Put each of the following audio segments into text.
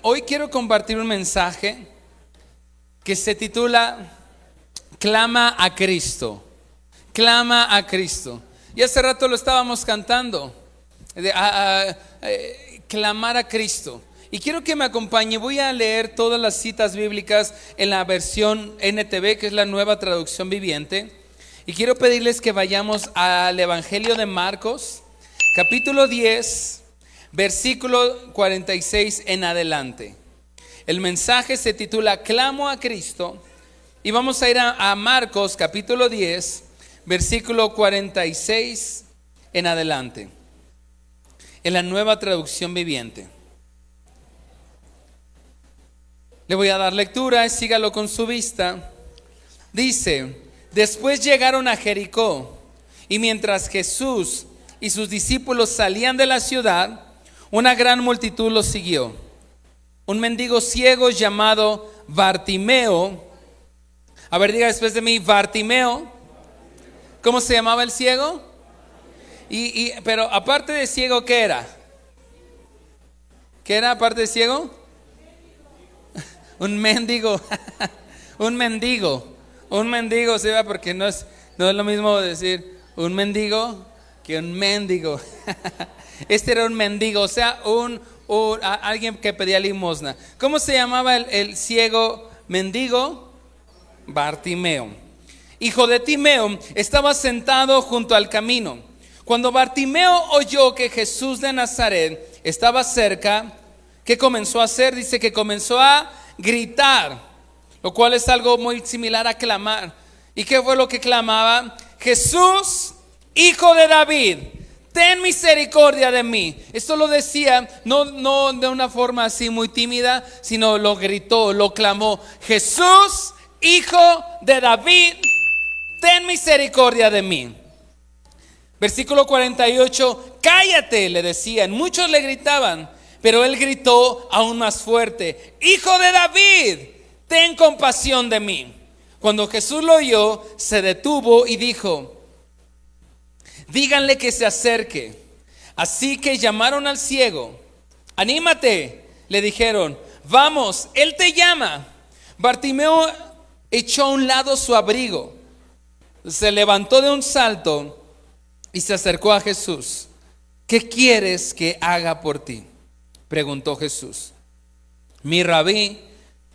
Hoy quiero compartir un mensaje que se titula Clama a Cristo. Clama a Cristo. Y hace rato lo estábamos cantando, clamar a Cristo. Y quiero que me acompañe. Voy a leer todas las citas bíblicas en la versión NTV, que es la nueva traducción viviente. Y quiero pedirles que vayamos al Evangelio de Marcos, capítulo 10, versículo 46 en adelante. El mensaje se titula Clamo a Cristo. Y vamos a ir a Marcos, capítulo 10, versículo 46 en adelante, en la nueva traducción viviente. Le voy a dar lectura, sígalo con su vista. Dice: después llegaron a Jericó, y mientras Jesús y sus discípulos salían de la ciudad, una gran multitud los siguió. Un mendigo ciego llamado Bartimeo, a ver, diga después de mí, Bartimeo. ¿Cómo se llamaba el ciego? Pero aparte de ciego, ¿qué era? ¿Qué era aparte de ciego? Un mendigo. Un mendigo, ¿sí va? Porque no es lo mismo decir un mendigo que un mendigo. Este era un mendigo, o sea, alguien que pedía limosna. ¿Cómo se llamaba el ciego mendigo? Bartimeo, hijo de Timeo. Estaba sentado junto al camino. Cuando Bartimeo oyó que Jesús de Nazaret estaba cerca, ¿qué comenzó a hacer? Dice que comenzó a gritar, lo cual es algo muy similar a clamar. ¿Y qué fue lo que clamaba? Jesús, hijo de David, ten misericordia de mí. Esto lo decía no de una forma así muy tímida, sino lo gritó, lo clamó. Jesús, hijo de David, ten misericordia de mí. Versículo 48, cállate, le decían. Muchos le gritaban, pero él gritó aún más fuerte: hijo de David, ten compasión de mí. Cuando Jesús lo oyó, se detuvo y dijo: díganle que se acerque. Así que llamaron al ciego. Anímate, le dijeron, vamos, él te llama. Bartimeo echó a un lado su abrigo, se levantó de un salto y se acercó a Jesús. ¿Qué quieres que haga por ti?, preguntó Jesús. Mi rabí,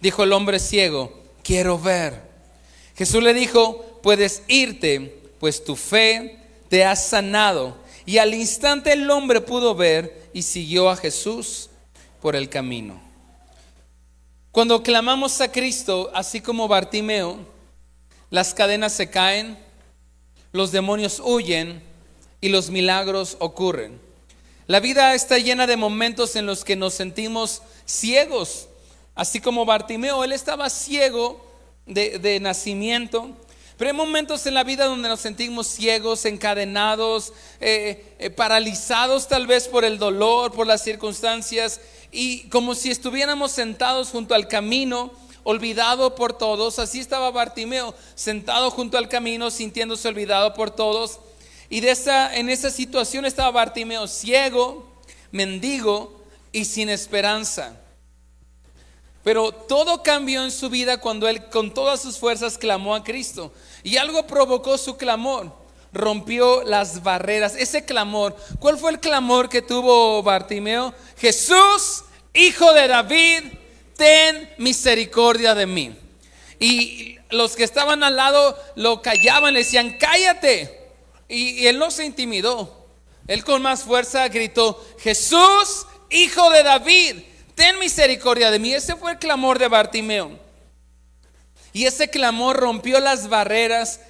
dijo el hombre ciego, quiero ver. Jesús le dijo: puedes irte, pues tu fe te ha sanado. Y al instante el hombre pudo ver y siguió a Jesús por el camino. Cuando clamamos a Cristo, así como Bartimeo, las cadenas se caen, los demonios huyen y los milagros ocurren. La vida está llena de momentos en los que nos sentimos ciegos, así como Bartimeo. Él estaba ciego de nacimiento, pero hay momentos en la vida donde nos sentimos ciegos, encadenados, paralizados tal vez por el dolor, por las circunstancias, y como si estuviéramos sentados junto al camino, olvidado por todos. Así estaba Bartimeo, sentado junto al camino, sintiéndose olvidado por todos. Y en esa situación estaba Bartimeo, ciego, mendigo y sin esperanza. Pero todo cambió en su vida cuando él con todas sus fuerzas clamó a Cristo. Y algo provocó su clamor, rompió las barreras. Ese clamor, ¿cuál fue el clamor que tuvo Bartimeo? Jesús, hijo de David, ten misericordia de mí. Y los que estaban al lado lo callaban, le decían: cállate. Y él no se intimidó. Él con más fuerza gritó: Jesús, hijo de David, ten misericordia de mí. Ese fue el clamor de Bartimeo. Y ese clamor rompió las barreras.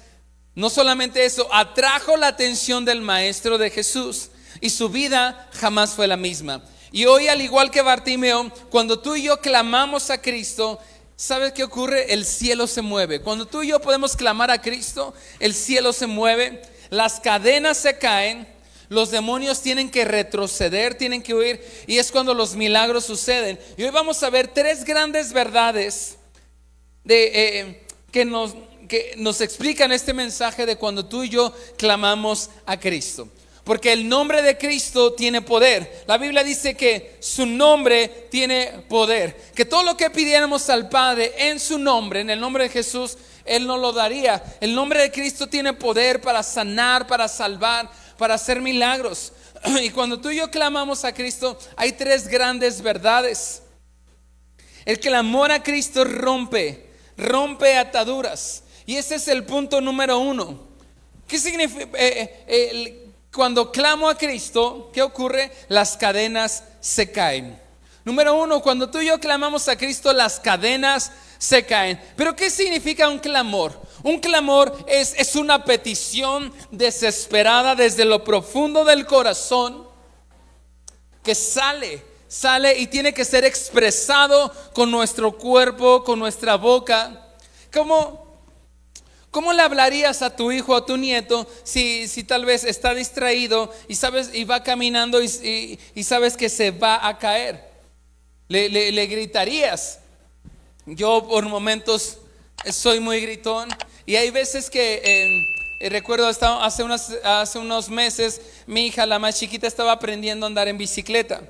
No solamente eso, atrajo la atención del maestro de Jesús, y su vida jamás fue la misma. Y hoy, al igual que Bartimeo, cuando tú y yo clamamos a Cristo, ¿sabes qué ocurre? El cielo se mueve. Cuando tú y yo podemos clamar a Cristo, el cielo se mueve, las cadenas se caen, los demonios tienen que retroceder, tienen que huir, y es cuando los milagros suceden. Y hoy vamos a ver tres grandes verdades que nos explican este mensaje de cuando tú y yo clamamos a Cristo. porque el nombre de Cristo tiene poder. La Biblia dice que su nombre tiene poder, que todo lo que pidiéramos al Padre en su nombre, en el nombre de Jesús, Él nos lo daría. El nombre de Cristo tiene poder para sanar, para salvar, para hacer milagros. Y cuando tú y yo clamamos a Cristo, hay tres grandes verdades. El clamor a Cristo rompe ataduras. Y ese es el punto número uno. ¿Qué significa? Cuando clamo a Cristo, ¿qué ocurre? Las cadenas se caen. Número uno, cuando tú y yo clamamos a Cristo, las cadenas se caen. Pero ¿qué significa un clamor? Un clamor es una petición desesperada desde lo profundo del corazón, que sale y tiene que ser expresado con nuestro cuerpo, con nuestra boca. ¿Cómo le hablarías a tu hijo o a tu nieto si tal vez está distraído y va caminando y sabes que se va a caer? Le gritarías. Yo por momentos soy muy gritón, y hay veces que recuerdo hace unos meses mi hija, la más chiquita, estaba aprendiendo a andar en bicicleta.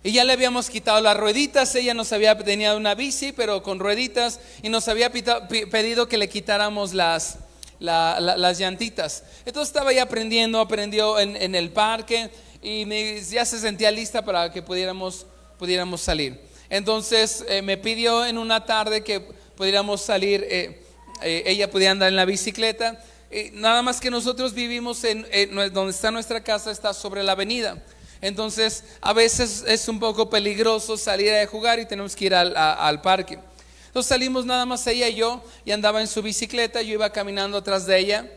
Y ya le habíamos quitado las rueditas. Ella nos había tenido una bici, pero con rueditas, y nos había pedido que le quitáramos las llantitas. Entonces estaba ya aprendió en el parque, y ya se sentía lista para que pudiéramos salir. Entonces me pidió en una tarde que pudiéramos salir, ella podía andar en la bicicleta. Nada más que nosotros vivimos donde está nuestra casa, está sobre la avenida. Entonces a veces es un poco peligroso salir a jugar y tenemos que ir al parque. Entonces salimos nada más ella y yo, y andaba en su bicicleta, yo iba caminando atrás de ella,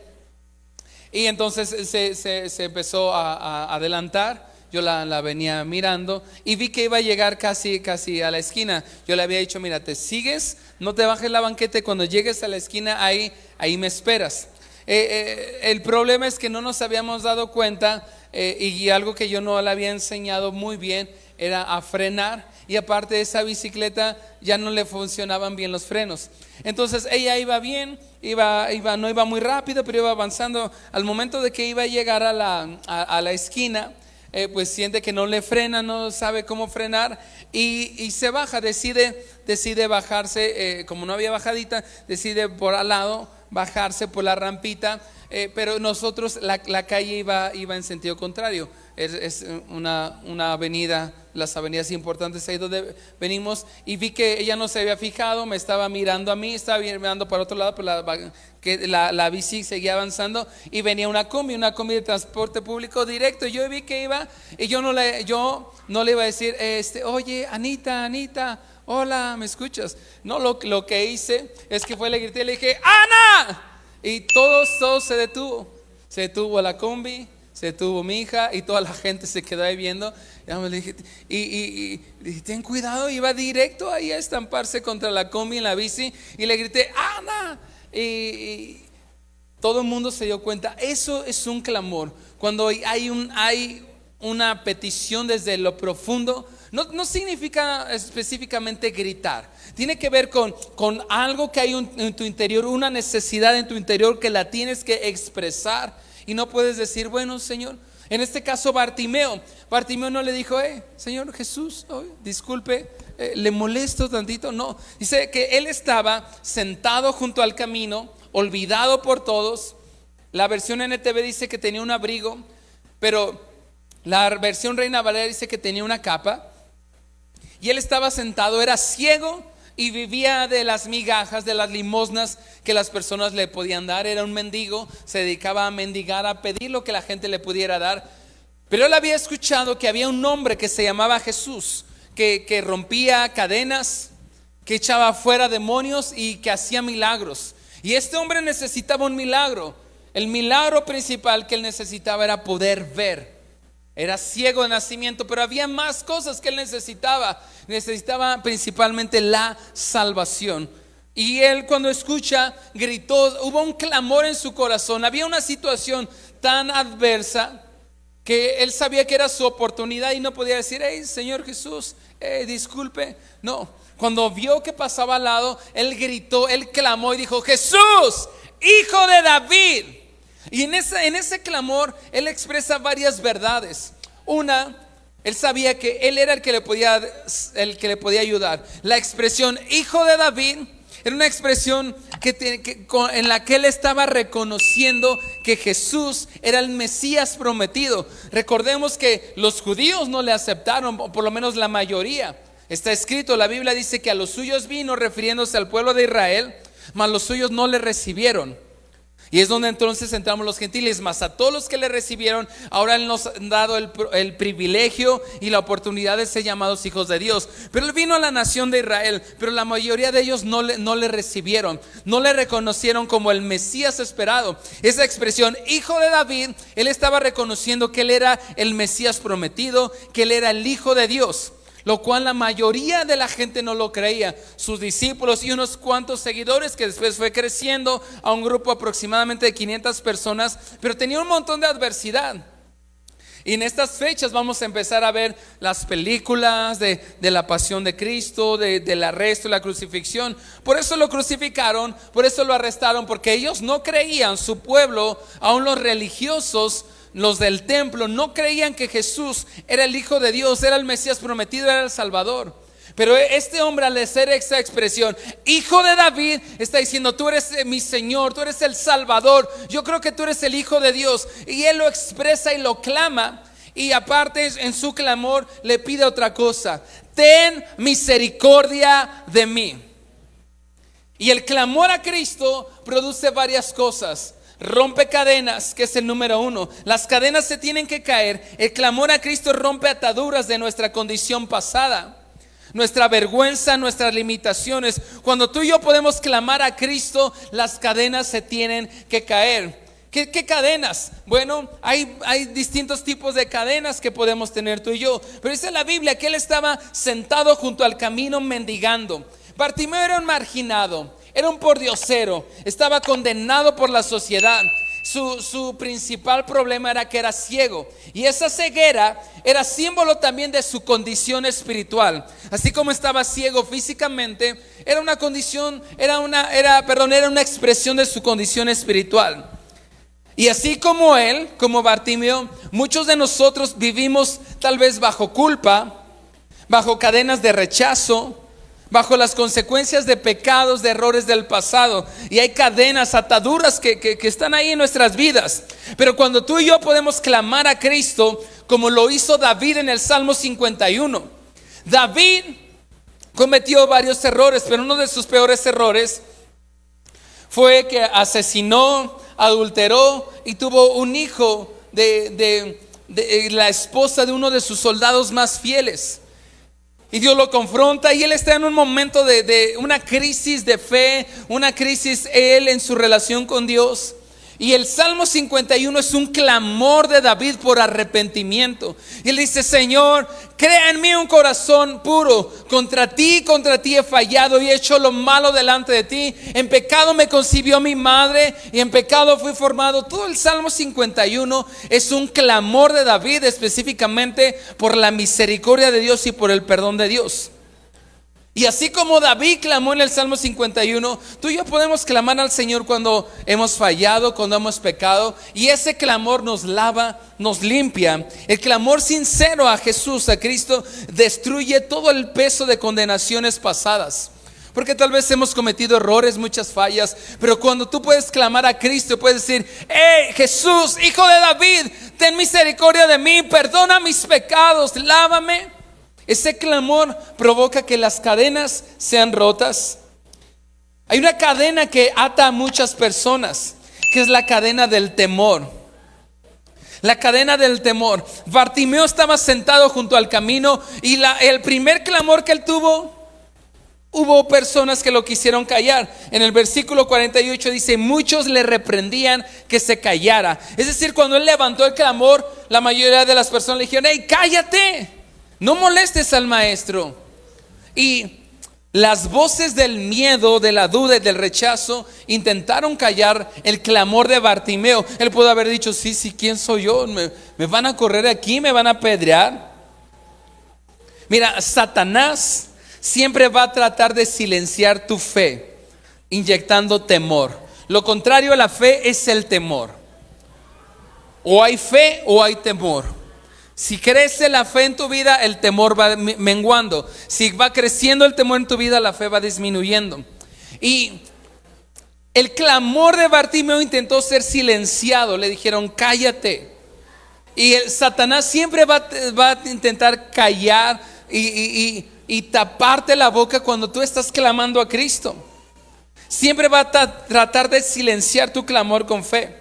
y entonces se empezó a adelantar. Yo la venía mirando y vi que iba a llegar casi a la esquina. Yo le había dicho: mira, te sigues, no te bajes la banqueta, cuando llegues a la esquina ahí me esperas. El problema es que no nos habíamos dado cuenta, y algo que yo no le había enseñado muy bien era a frenar, y aparte de esa bicicleta ya no le funcionaban bien los frenos. Entonces ella iba bien, no iba muy rápido, pero iba avanzando. Al momento de que iba a llegar a la esquina, pues siente que no le frena, no sabe cómo frenar, y se baja, decide bajarse, como no había bajadita, decide por al lado bajarse por la rampita, pero nosotros la calle iba en sentido contrario. Es una avenida, las avenidas importantes ahí donde venimos, y vi que ella no se había fijado, me estaba mirando a mí, estaba mirando para otro lado, pero la bici seguía avanzando, y venía una combi de transporte público directo. Yo vi que iba, y yo no le iba a decir, oye, Anita, hola, ¿me escuchas? No, lo que hice es que le grité, le dije: ¡Ana! Y todo se detuvo la combi, se detuvo mi hija, y toda la gente se quedó ahí viendo. Le dije, y dije: ten cuidado, iba directo ahí a estamparse contra la combi en la bici, y le grité: ¡Ana! Y todo el mundo se dio cuenta. Eso es un clamor, cuando hay una petición desde lo profundo. No significa específicamente gritar. Tiene que ver con algo que hay en tu interior, una necesidad en tu interior que la tienes que expresar, y no puedes decir: bueno, Señor. En este caso Bartimeo no le dijo: Señor Jesús, disculpe, le molesto tantito. No, dice que él estaba sentado junto al camino, olvidado por todos. La versión NTV dice que tenía un abrigo, pero la versión Reina Valera dice que tenía una capa. Y él estaba sentado, era ciego, y vivía de las migajas, de las limosnas que las personas le podían dar. Era un mendigo, se dedicaba a mendigar, a pedir lo que la gente le pudiera dar. Pero él había escuchado que había un hombre que se llamaba Jesús, que rompía cadenas, que echaba fuera demonios y que hacía milagros. Y este hombre necesitaba un milagro. El milagro principal que él necesitaba era poder ver. Era ciego de nacimiento, pero había más cosas que él necesitaba. Necesitaba principalmente la salvación. Y él, cuando escucha, gritó. Hubo un clamor en su corazón. Había una situación tan adversa que él sabía que era su oportunidad, y no podía decir: Señor Jesús, disculpe. No, cuando vio que pasaba al lado, él gritó, él clamó y dijo: Jesús, Hijo de David, Y en ese clamor, él expresa varias verdades. Una, él sabía que él era el que le podía ayudar. La expresión hijo de David era una expresión en la que él estaba reconociendo que Jesús era el Mesías prometido. Recordemos que los judíos no le aceptaron, o por lo menos la mayoría. Está escrito, la Biblia dice que a los suyos vino, refiriéndose al pueblo de Israel, mas los suyos no le recibieron. Y es donde entonces entramos los gentiles. Mas a todos los que le recibieron, ahora Él nos ha dado el privilegio y la oportunidad de ser llamados hijos de Dios. Pero Él vino a la nación de Israel, pero la mayoría de ellos no le recibieron, no le reconocieron como el Mesías esperado. Esa expresión, hijo de David, Él estaba reconociendo que Él era el Mesías prometido, que Él era el Hijo de Dios, lo cual la mayoría de la gente no lo creía. Sus discípulos y unos cuantos seguidores, que después fue creciendo a un grupo aproximadamente de 500 personas, pero tenía un montón de adversidad. Y en estas fechas vamos a empezar a ver las películas de la pasión de Cristo, del arresto y la crucifixión. Por eso lo crucificaron, por eso lo arrestaron, porque ellos no creían, su pueblo, aún los religiosos, los del templo, no creían que Jesús era el Hijo de Dios, era el Mesías prometido, era el Salvador. Pero este hombre, al hacer esta expresión, hijo de David, está diciendo: tú eres mi Señor, tú eres el Salvador, yo creo que tú eres el Hijo de Dios. Y él lo expresa y lo clama. Y aparte, en su clamor le pide otra cosa: ten misericordia de mí. Y el clamor a Cristo produce varias cosas. Rompe cadenas, que es el número uno. Las cadenas se tienen que caer. El clamor a Cristo rompe ataduras de nuestra condición pasada, nuestra vergüenza, nuestras limitaciones. Cuando tú y yo podemos clamar a Cristo, las cadenas se tienen que caer. ¿Qué cadenas? Bueno, hay distintos tipos de cadenas que podemos tener tú y yo. Pero dice la Biblia que él estaba sentado junto al camino mendigando. Bartimeo era un marginado, era un pordiosero, estaba condenado por la sociedad. Su principal problema era que era ciego, y esa ceguera era símbolo también de su condición espiritual. Así como estaba ciego físicamente, era una condición, era una expresión de su condición espiritual. Y así como él, como Bartimeo, muchos de nosotros vivimos tal vez bajo culpa, bajo cadenas de rechazo, bajo las consecuencias de pecados, de errores del pasado. Y hay cadenas, ataduras que están ahí en nuestras vidas. Pero cuando tú y yo podemos clamar a Cristo, como lo hizo David en el Salmo 51. David cometió varios errores, pero uno de sus peores errores fue que asesinó, adulteró y tuvo un hijo de la esposa de uno de sus soldados más fieles. Y Dios lo confronta, y él está en un momento de una crisis de fe, una crisis él en su relación con Dios. Y el Salmo 51 es un clamor de David por arrepentimiento. Y él dice: Señor, crea en mí un corazón puro. Contra ti he fallado y he hecho lo malo delante de ti. En pecado me concibió mi madre, y en pecado fui formado. Todo el Salmo 51 es un clamor de David, específicamente por la misericordia de Dios y por el perdón de Dios. Y así como David clamó en el Salmo 51, tú y yo podemos clamar al Señor cuando hemos fallado, cuando hemos pecado. Y ese clamor nos lava, nos limpia. El clamor sincero a Jesús, a Cristo, destruye todo el peso de condenaciones pasadas. Porque tal vez hemos cometido errores, muchas fallas, pero cuando tú puedes clamar a Cristo, puedes decir: hey Jesús, Hijo de David, ten misericordia de mí, perdona mis pecados, lávame. Ese clamor provoca que las cadenas sean rotas. Hay una cadena que ata a muchas personas, que es la cadena del temor. La cadena del temor. Bartimeo estaba sentado junto al camino, y el primer clamor que él tuvo, hubo personas que lo quisieron callar. En el versículo 48 dice: muchos le reprendían que se callara. Es decir, cuando él levantó el clamor, la mayoría de las personas le dijeron: hey, cállate, no molestes al maestro. Y las voces del miedo, de la duda y del rechazo intentaron callar el clamor de Bartimeo. Él pudo haber dicho: sí, ¿quién soy yo? ¿Me van a correr aquí? ¿Me van a apedrear? Mira, Satanás siempre va a tratar de silenciar tu fe, inyectando temor. Lo contrario a la fe es el temor. O hay fe o hay temor. Si crece la fe en tu vida, el temor va menguando. Si va creciendo el temor en tu vida, la fe va disminuyendo. Y el clamor de Bartimeo intentó ser silenciado. Le dijeron, cállate. Y Satanás siempre va a intentar callar y taparte la boca cuando tú estás clamando a Cristo. Siempre va a tratar de silenciar tu clamor con fe.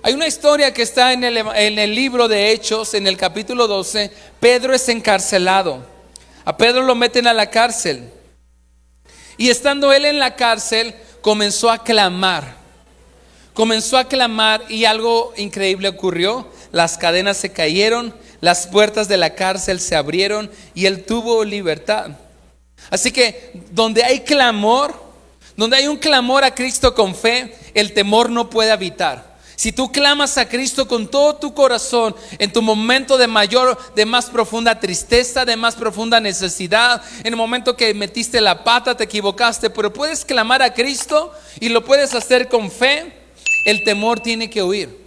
Hay una historia que está en el libro de Hechos, en el capítulo 12. Pedro es encarcelado. A Pedro lo meten a la cárcel. Y estando él en la cárcel, comenzó a clamar. Y algo increíble ocurrió. Las cadenas se cayeron, las puertas de la cárcel se abrieron y él tuvo libertad. Así que donde hay un clamor a Cristo con fe, el temor no puede habitar. Si tú clamas a Cristo con todo tu corazón, en tu momento de más profunda tristeza, de más profunda necesidad, en el momento que metiste la pata, te equivocaste, pero puedes clamar a Cristo y lo puedes hacer con fe, el temor tiene que huir.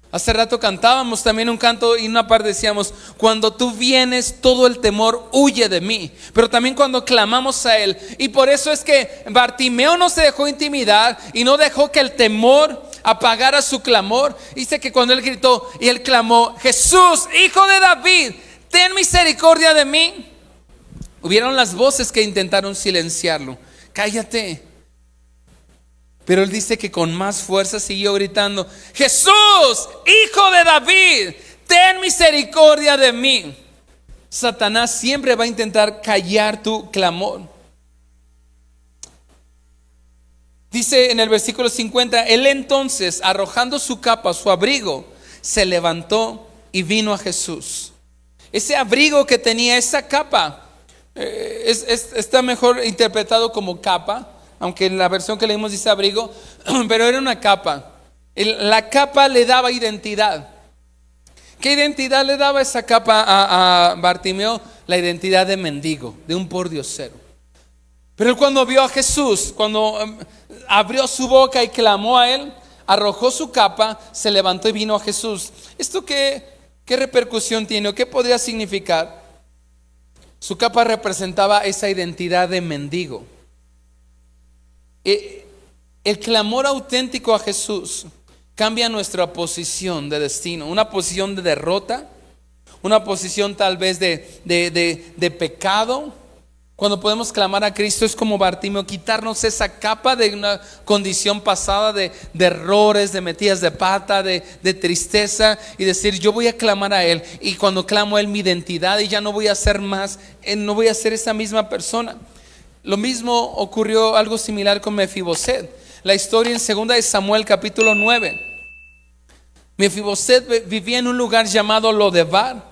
Hace rato cantábamos también un canto y una parte decíamos, cuando tú vienes todo el temor huye de mí. Pero también cuando clamamos a Él. Y por eso es que Bartimeo no se dejó intimidar y no dejó que el temor apagara su clamor. Dice que cuando él gritó y él clamó, Jesús, hijo de David, ten misericordia de mí. Hubieron las voces que intentaron silenciarlo. Cállate. Pero él dice que con más fuerza siguió gritando, Jesús, hijo de David, ten misericordia de mí. Satanás siempre va a intentar callar tu clamor. Dice en el versículo 50, él entonces, arrojando su capa, su abrigo, se levantó y vino a Jesús. Ese abrigo que tenía, esa capa, está mejor interpretado como capa, aunque en la versión que leímos dice abrigo, pero era una capa. La capa le daba identidad. ¿Qué identidad le daba esa capa a Bartimeo? La identidad de mendigo, de un pordiosero. Pero él cuando vio a Jesús, cuando abrió su boca y clamó a él, arrojó su capa, se levantó y vino a Jesús. ¿Esto qué repercusión tiene o qué podría significar? Su capa representaba esa identidad de mendigo. El clamor auténtico a Jesús cambia nuestra posición de destino, una posición de derrota, una posición tal vez de pecado. Cuando podemos clamar a Cristo es como Bartimeo, quitarnos esa capa de una condición pasada de errores, de metidas de pata, de tristeza, y decir yo voy a clamar a Él, y cuando clamo a Él mi identidad, y ya no voy a ser más, no voy a ser esa misma persona. Lo mismo ocurrió, algo similar con Mefiboset. La historia en 2 de Samuel capítulo 9. Mefiboset vivía en un lugar llamado Lodebar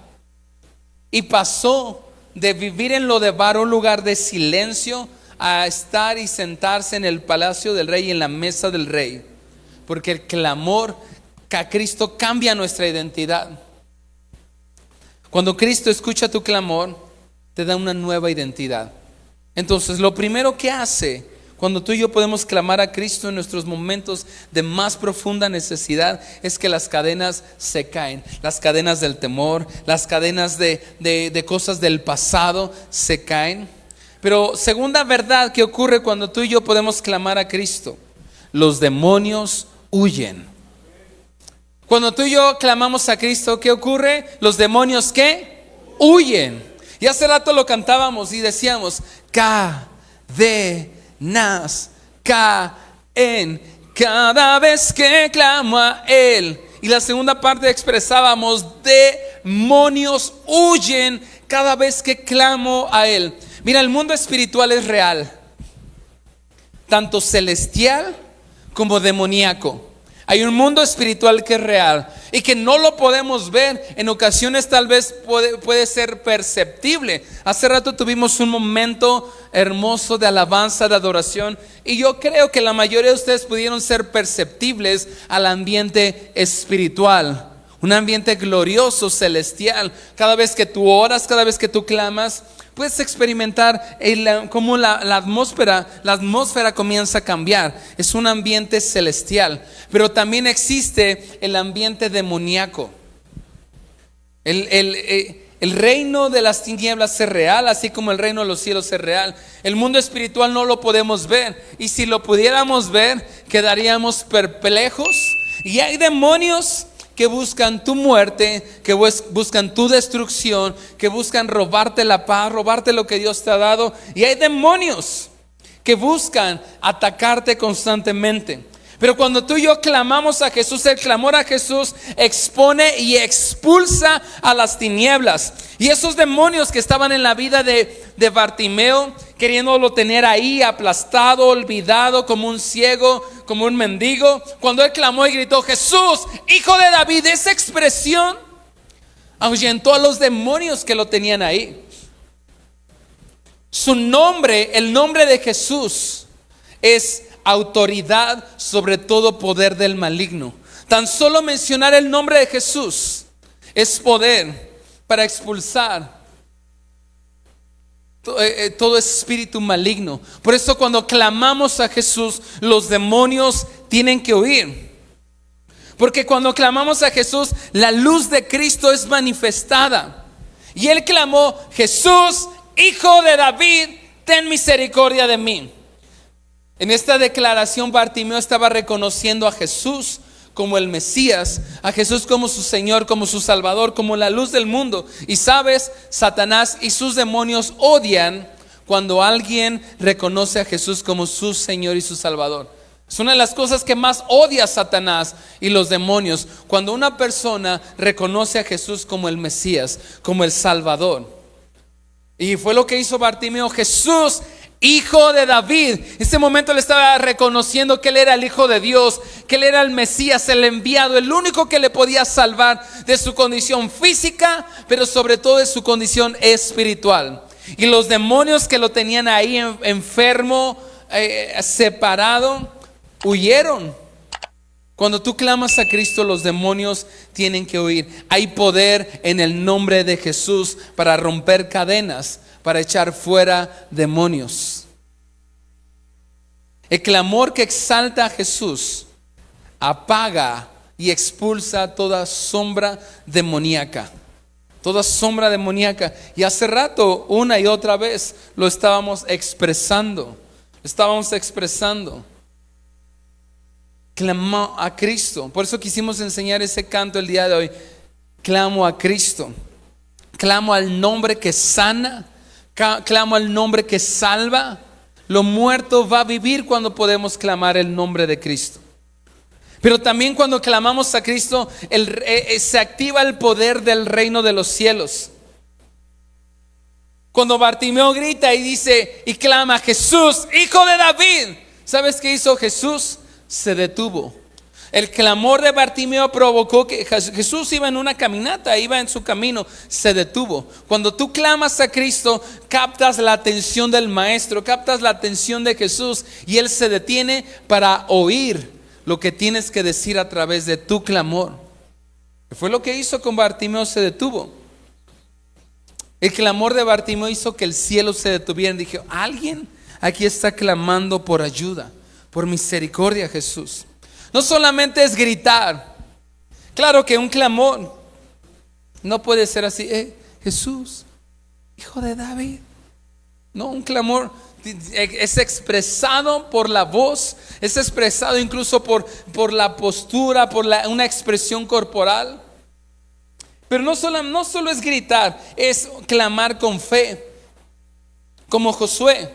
y pasó de vivir en Lodebar, un lugar de silencio, a estar y sentarse en el palacio del rey y en la mesa del rey. Porque el clamor a Cristo cambia nuestra identidad. Cuando Cristo escucha tu clamor, te da una nueva identidad. Entonces lo primero que hace cuando tú y yo podemos clamar a Cristo en nuestros momentos de más profunda necesidad es que las cadenas se caen. Las cadenas del temor, las cadenas de cosas del pasado se caen. Pero segunda verdad que ocurre cuando tú y yo podemos clamar a Cristo: los demonios huyen. Cuando tú y yo clamamos a Cristo, ¿qué ocurre? Los demonios ¿qué? Huyen. Y hace rato lo cantábamos y decíamos, cadenas caen cada vez que clamo a Él. Y la segunda parte expresábamos, demonios huyen cada vez que clamo a Él. Mira, el mundo espiritual es real, tanto celestial como demoníaco. Hay un mundo espiritual que es real y que no lo podemos ver. En ocasiones tal vez puede ser perceptible. Hace rato tuvimos un momento hermoso de alabanza, de adoración, y yo creo que la mayoría de ustedes pudieron ser perceptibles al ambiente espiritual. un ambiente glorioso, celestial. Cada vez que tú oras, cada vez que tú clamas, puedes experimentar cómo la atmósfera comienza a cambiar. Es un ambiente celestial, pero también existe el ambiente demoníaco. El reino de las tinieblas es real, así como el reino de los cielos es real. El mundo espiritual no lo podemos ver, y si lo pudiéramos ver, quedaríamos perplejos. Y hay demonios que buscan tu muerte, que buscan tu destrucción, que buscan robarte la paz, robarte lo que Dios te ha dado. Y hay demonios que buscan atacarte constantemente. Pero cuando tú y yo clamamos a Jesús, el clamor a Jesús expone y expulsa a las tinieblas. Y esos demonios que estaban en la vida de Bartimeo, queriéndolo tener ahí aplastado, olvidado, como un ciego, como un mendigo, cuando él clamó y gritó: Jesús, Hijo de David, esa expresión ahuyentó a los demonios que lo tenían ahí. Su nombre, el nombre de Jesús, es autoridad sobre todo poder del maligno. Tan solo mencionar el nombre de Jesús es poder para expulsar todo espíritu maligno. Por eso cuando clamamos a Jesús, los demonios tienen que huir. Porque cuando clamamos a Jesús, la luz de Cristo es manifestada. Y él clamó: Jesús, Hijo de David, ten misericordia de mí. En esta declaración, Bartimeo estaba reconociendo a Jesús como el Mesías, a Jesús como su Señor, como su Salvador, como la luz del mundo. Y sabes, Satanás y sus demonios odian cuando alguien reconoce a Jesús como su Señor y su Salvador. Es una de las cosas que más odia Satanás y los demonios, cuando una persona reconoce a Jesús como el Mesías, como el Salvador. Y fue lo que hizo Bartimeo: Jesús, Hijo de David. En ese momento le estaba reconociendo que él era el Hijo de Dios, que él era el Mesías, el enviado, el único que le podía salvar de su condición física, pero sobre todo de su condición espiritual. Y los demonios que lo tenían ahí enfermo, separado, huyeron. Cuando tú clamas a Cristo, los demonios tienen que huir. Hay poder en el nombre de Jesús para romper cadenas, para echar fuera demonios. El clamor que exalta a Jesús apaga y expulsa toda sombra demoníaca. Toda sombra demoníaca. Y hace rato, una y otra vez, lo estábamos expresando. Clamó a Cristo. Por eso quisimos enseñar ese canto el día de hoy. Clamo a Cristo. Clamo al nombre que sana. Clamo al nombre que salva. Lo muerto va a vivir cuando podemos clamar el nombre de Cristo. Pero también cuando clamamos a Cristo, se activa el poder del reino de los cielos. Cuando Bartimeo grita y dice y clama: Jesús, Hijo de David, ¿sabes qué hizo Jesús? Se detuvo. El clamor de Bartimeo provocó que Jesús iba en una caminata, iba en su camino, se detuvo. Cuando tú clamas a Cristo, captas la atención del Maestro, captas la atención de Jesús, y Él se detiene para oír lo que tienes que decir a través de tu clamor. Fue lo que hizo con Bartimeo, se detuvo. El clamor de Bartimeo hizo que el cielo se detuviera. Dije: alguien aquí está clamando por ayuda, por misericordia, Jesús. No solamente es gritar. Claro que un clamor no puede ser así: Jesús, Hijo de David. No, un clamor es expresado por la voz, es expresado incluso por la postura, por una expresión corporal. Pero no solo es gritar, es clamar con fe, como Josué.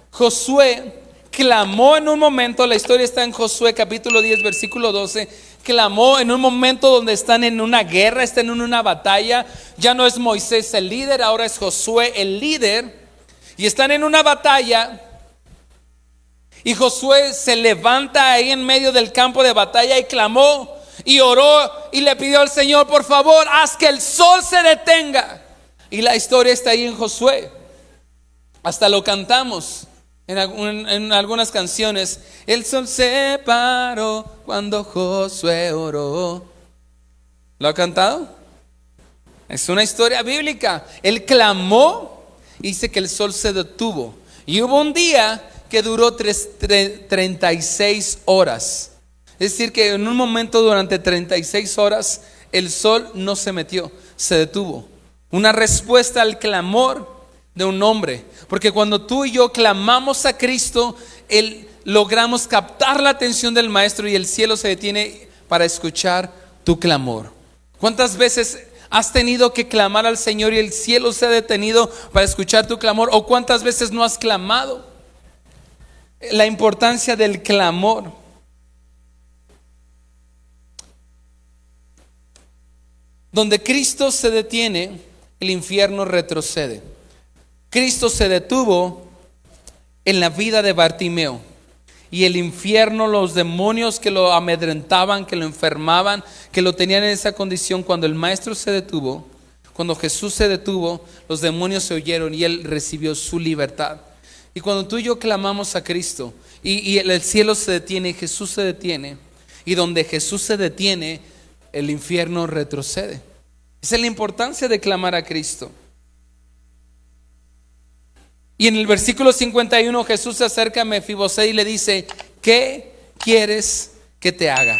Josué clamó en un momento, la historia está en Josué capítulo 10 versículo 12. Clamó en un momento donde están en una guerra, están en una batalla. Ya no es Moisés el líder, ahora es Josué el líder. Y están en una batalla. Y Josué se levanta ahí en medio del campo de batalla y clamó y oró y le pidió al Señor: por favor, haz que el sol se detenga. Y la historia está ahí en Josué. Hasta lo cantamos. En algunas canciones, el sol se paró cuando Josué oró. ¿Lo ha cantado? Es una historia bíblica. Él clamó y dice que el sol se detuvo. Y hubo un día que duró 36 horas. Es decir, que en un momento durante 36 horas el sol no se metió, se detuvo. Una respuesta al clamor de un hombre. Porque cuando tú y yo clamamos a Cristo, logramos captar la atención del Maestro y el cielo se detiene para escuchar tu clamor. ¿Cuántas veces has tenido que clamar al Señor y el cielo se ha detenido para escuchar tu clamor? ¿O cuántas veces no has clamado? La importancia del clamor. Donde Cristo se detiene, el infierno retrocede. Cristo se detuvo en la vida de Bartimeo. Y el infierno, los demonios que lo amedrentaban, que lo enfermaban, que lo tenían en esa condición, cuando el Maestro se detuvo, cuando Jesús se detuvo, los demonios se oyeron y Él recibió su libertad. Y cuando tú y yo clamamos a Cristo y el cielo se detiene, Jesús se detiene, y donde Jesús se detiene, el infierno retrocede. Esa es la importancia de clamar a Cristo. Y en el versículo 51 Jesús se acerca a Mefibosé y le dice: ¿qué quieres que te haga?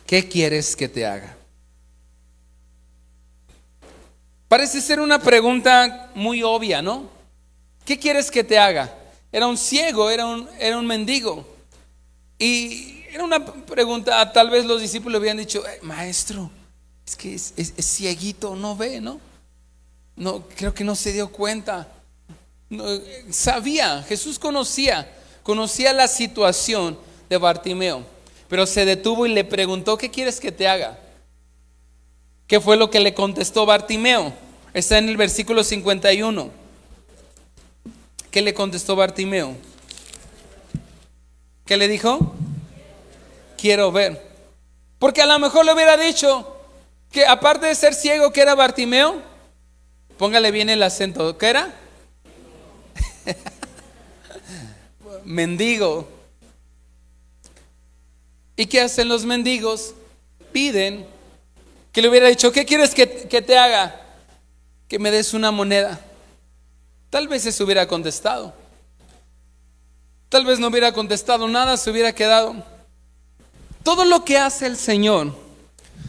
¿Qué quieres que te haga? Parece ser una pregunta muy obvia, ¿no? ¿Qué quieres que te haga? Era un ciego, era un mendigo. Y era una pregunta, tal vez los discípulos habían dicho: maestro, es que es cieguito, no ve, ¿no? No, creo que no se dio cuenta. No, sabía, Jesús conocía la situación de Bartimeo, pero se detuvo y le preguntó: ¿qué quieres que te haga? ¿Qué fue lo que le contestó Bartimeo? Está en el versículo 51. ¿Qué le contestó Bartimeo? ¿Qué le dijo? Quiero ver. Porque a lo mejor le hubiera dicho que aparte de ser ciego, ¿qué era Bartimeo? Póngale bien el acento. ¿Qué era? Mendigo. ¿Y qué hacen los mendigos? Piden. Que le hubiera dicho: ¿qué quieres que te haga? Que me des una moneda. Tal vez se hubiera contestado. Tal vez no hubiera contestado nada, se hubiera quedado. Todo lo que hace el Señor,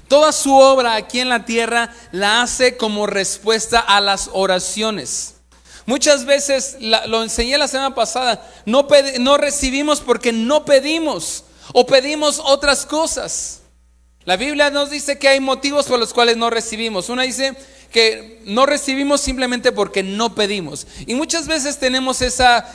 toda su obra aquí en la tierra, la hace como respuesta a las oraciones. Muchas veces, lo enseñé la semana pasada, no recibimos porque no pedimos, o pedimos otras cosas. La Biblia nos dice que hay motivos por los cuales no recibimos. Una dice que no recibimos simplemente porque no pedimos. Y muchas veces tenemos esa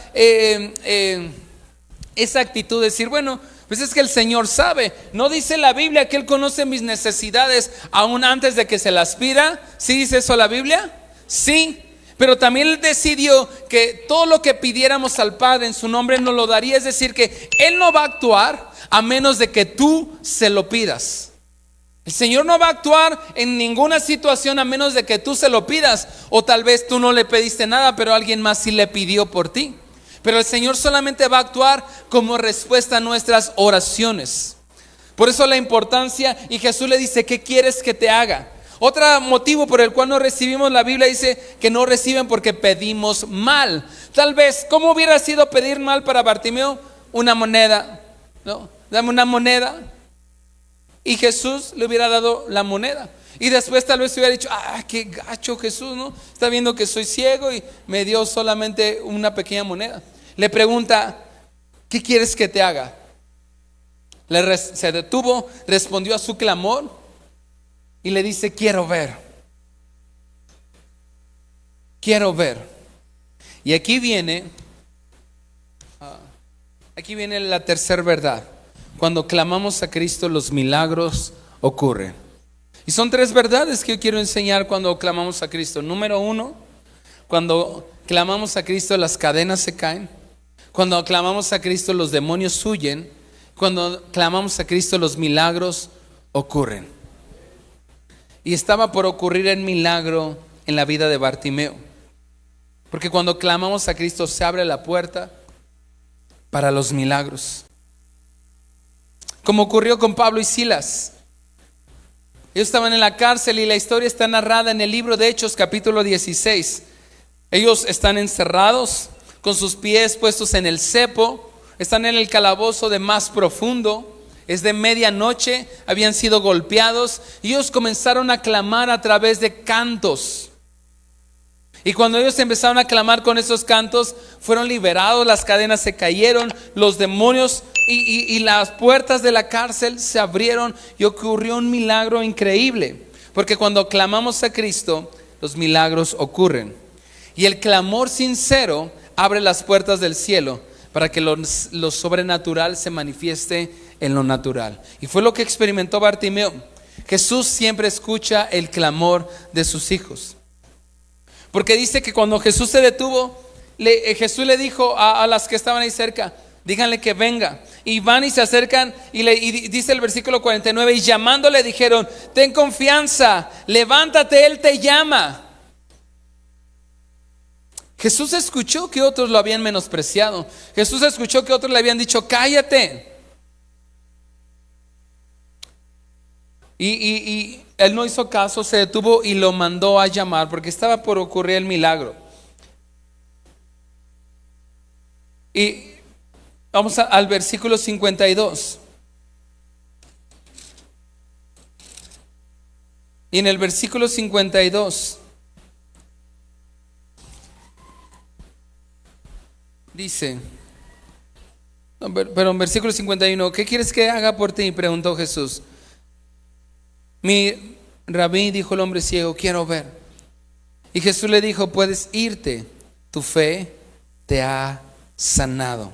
actitud de decir: bueno, pues es que el Señor sabe. ¿No dice la Biblia que Él conoce mis necesidades aún antes de que se las pida? ¿Sí dice eso la Biblia? Sí. Pero también Él decidió que todo lo que pidiéramos al Padre en su nombre nos lo daría. Es decir, que Él no va a actuar a menos de que tú se lo pidas. El Señor no va a actuar en ninguna situación a menos de que tú se lo pidas. O tal vez tú no le pediste nada, pero alguien más sí le pidió por ti. Pero el Señor solamente va a actuar como respuesta a nuestras oraciones. Por eso la importancia, y Jesús le dice: ¿qué quieres que te haga? Otro motivo por el cual no recibimos, la Biblia dice que no reciben porque pedimos mal. Tal vez, ¿cómo hubiera sido pedir mal para Bartimeo? Una moneda, ¿no? Dame una moneda. Y Jesús le hubiera dado la moneda. Y después tal vez hubiera dicho: qué gacho Jesús, ¿no? Está viendo que soy ciego y me dio solamente una pequeña moneda. Le pregunta: ¿qué quieres que te haga? Se detuvo, respondió a su clamor y le dice: quiero ver. Quiero ver. Y aquí viene la tercera verdad. Cuando clamamos a Cristo, los milagros ocurren. Y son tres verdades que yo quiero enseñar cuando clamamos a Cristo. Número 1, cuando clamamos a Cristo, las cadenas se caen. Cuando clamamos a Cristo, los demonios huyen. Cuando clamamos a Cristo, los milagros ocurren. Y estaba por ocurrir el milagro en la vida de Bartimeo. Porque cuando clamamos a Cristo se abre la puerta para los milagros. Como ocurrió con Pablo y Silas. Ellos estaban en la cárcel y la historia está narrada en el libro de Hechos capítulo 16. Ellos están encerrados con sus pies puestos en el cepo. Están en el calabozo de más profundo. Es de medianoche, habían sido golpeados y ellos comenzaron a clamar a través de cantos. Y cuando ellos empezaron a clamar con esos cantos, fueron liberados, las cadenas se cayeron, los demonios y las puertas de la cárcel se abrieron y ocurrió un milagro increíble. Porque cuando clamamos a Cristo, los milagros ocurren. Y el clamor sincero abre las puertas del cielo para que lo sobrenatural se manifieste en lo natural. Y fue lo que experimentó Bartimeo. Jesús siempre escucha el clamor de sus hijos. Porque dice que cuando Jesús se detuvo, Jesús le dijo a las que estaban ahí cerca, díganle que venga. Y van y se acercan y dice el versículo 49, y llamándole dijeron, ten confianza, levántate, Él te llama. Jesús escuchó que otros lo habían menospreciado. Jesús escuchó que otros le habían dicho, cállate. Y él no hizo caso, se detuvo y lo mandó a llamar porque estaba por ocurrir el milagro. Y vamos al versículo 52. Y en el versículo 52 dice, pero en versículo 51, ¿qué quieres que haga por ti? Preguntó Jesús. Mi rabí, dijo el hombre ciego, quiero ver. Y Jesús le dijo, puedes irte, tu fe te ha sanado.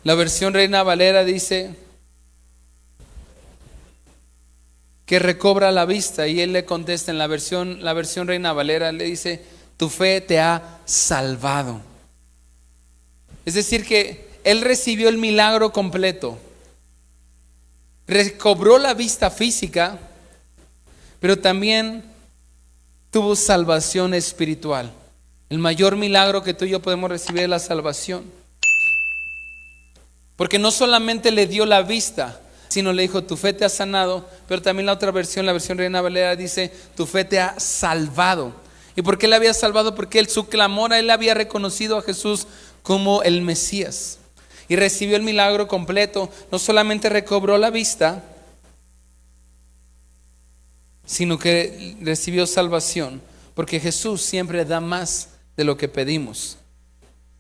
La versión Reina Valera dice que recobra la vista, y él le contesta en la versión Reina Valera, le dice, tu fe te ha salvado. Es decir que él recibió el milagro completo. Recobró la vista física, pero también tuvo salvación espiritual. El mayor milagro que tú y yo podemos recibir es la salvación. Porque no solamente le dio la vista, sino le dijo, tu fe te ha sanado, pero también la otra versión, la versión Reina Valera dice, tu fe te ha salvado. ¿Y por qué le había salvado? Porque su clamor, él había reconocido a Jesús como el Mesías. Y recibió el milagro completo. No solamente recobró la vista, sino que recibió salvación. Porque Jesús siempre da más de lo que pedimos.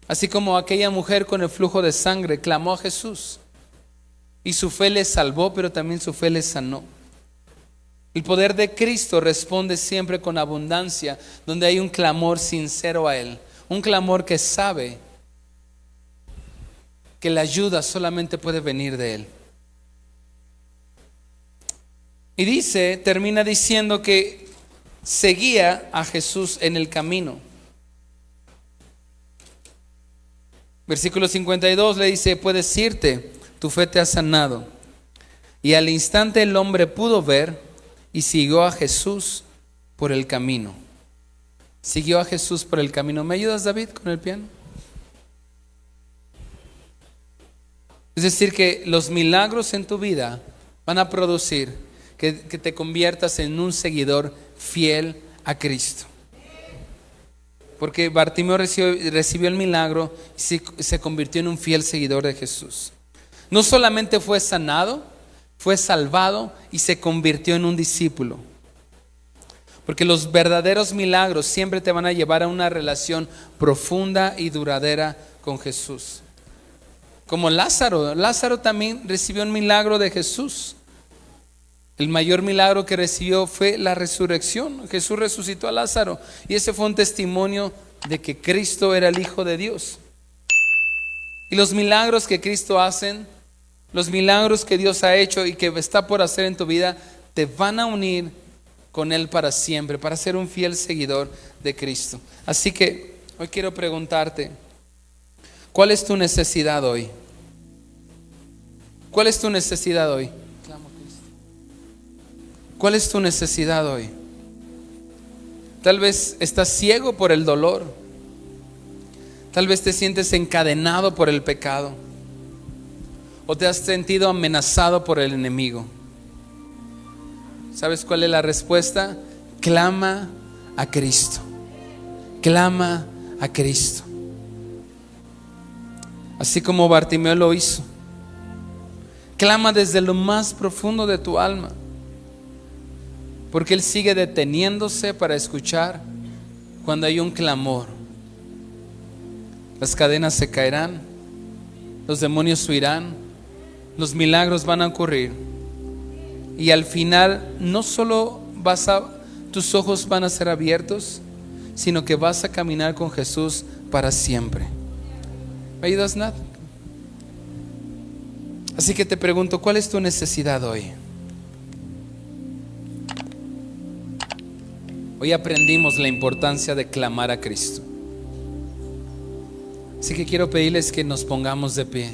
Así como aquella mujer con el flujo de sangre clamó a Jesús. Y su fe le salvó, pero también su fe le sanó. El poder de Cristo responde siempre con abundancia, donde hay un clamor sincero a Él. Un clamor que sabe que la ayuda solamente puede venir de Él. Y dice, termina diciendo que seguía a Jesús en el camino. Versículo 52 le dice, puedes irte, tu fe te ha sanado. Y al instante el hombre pudo ver y siguió a Jesús por el camino. Siguió a Jesús por el camino. ¿Me ayudas, David, con el piano? Es decir, que los milagros en tu vida van a producir que te conviertas en un seguidor fiel a Cristo. Porque Bartimeo recibió el milagro y se convirtió en un fiel seguidor de Jesús. No solamente fue sanado, fue salvado y se convirtió en un discípulo. Porque los verdaderos milagros siempre te van a llevar a una relación profunda y duradera con Jesús. Como Lázaro también recibió un milagro de Jesús. El mayor milagro que recibió fue la resurrección. Jesús resucitó a Lázaro y ese fue un testimonio de que Cristo era el Hijo de Dios. Y los milagros que Cristo hace, los milagros que Dios ha hecho y que está por hacer en tu vida, te van a unir con Él para siempre, para ser un fiel seguidor de Cristo. Así que hoy quiero preguntarte, ¿cuál es tu necesidad hoy? ¿Cuál es tu necesidad hoy? ¿Cuál es tu necesidad hoy? Tal vez estás ciego por el dolor. Tal vez te sientes encadenado por el pecado. O te has sentido amenazado por el enemigo. ¿Sabes cuál es la respuesta? Clama a Cristo. Clama a Cristo. Así como Bartimeo lo hizo. Clama desde lo más profundo de tu alma. Porque Él sigue deteniéndose para escuchar cuando hay un clamor. Las cadenas se caerán, los demonios huirán, los milagros van a ocurrir. Y al final no solo tus ojos van a ser abiertos, sino que vas a caminar con Jesús para siempre. ¿Me ayudas, Nat? Así que te pregunto, ¿cuál es tu necesidad hoy? Hoy aprendimos la importancia de clamar a Cristo. Así que quiero pedirles que nos pongamos de pie.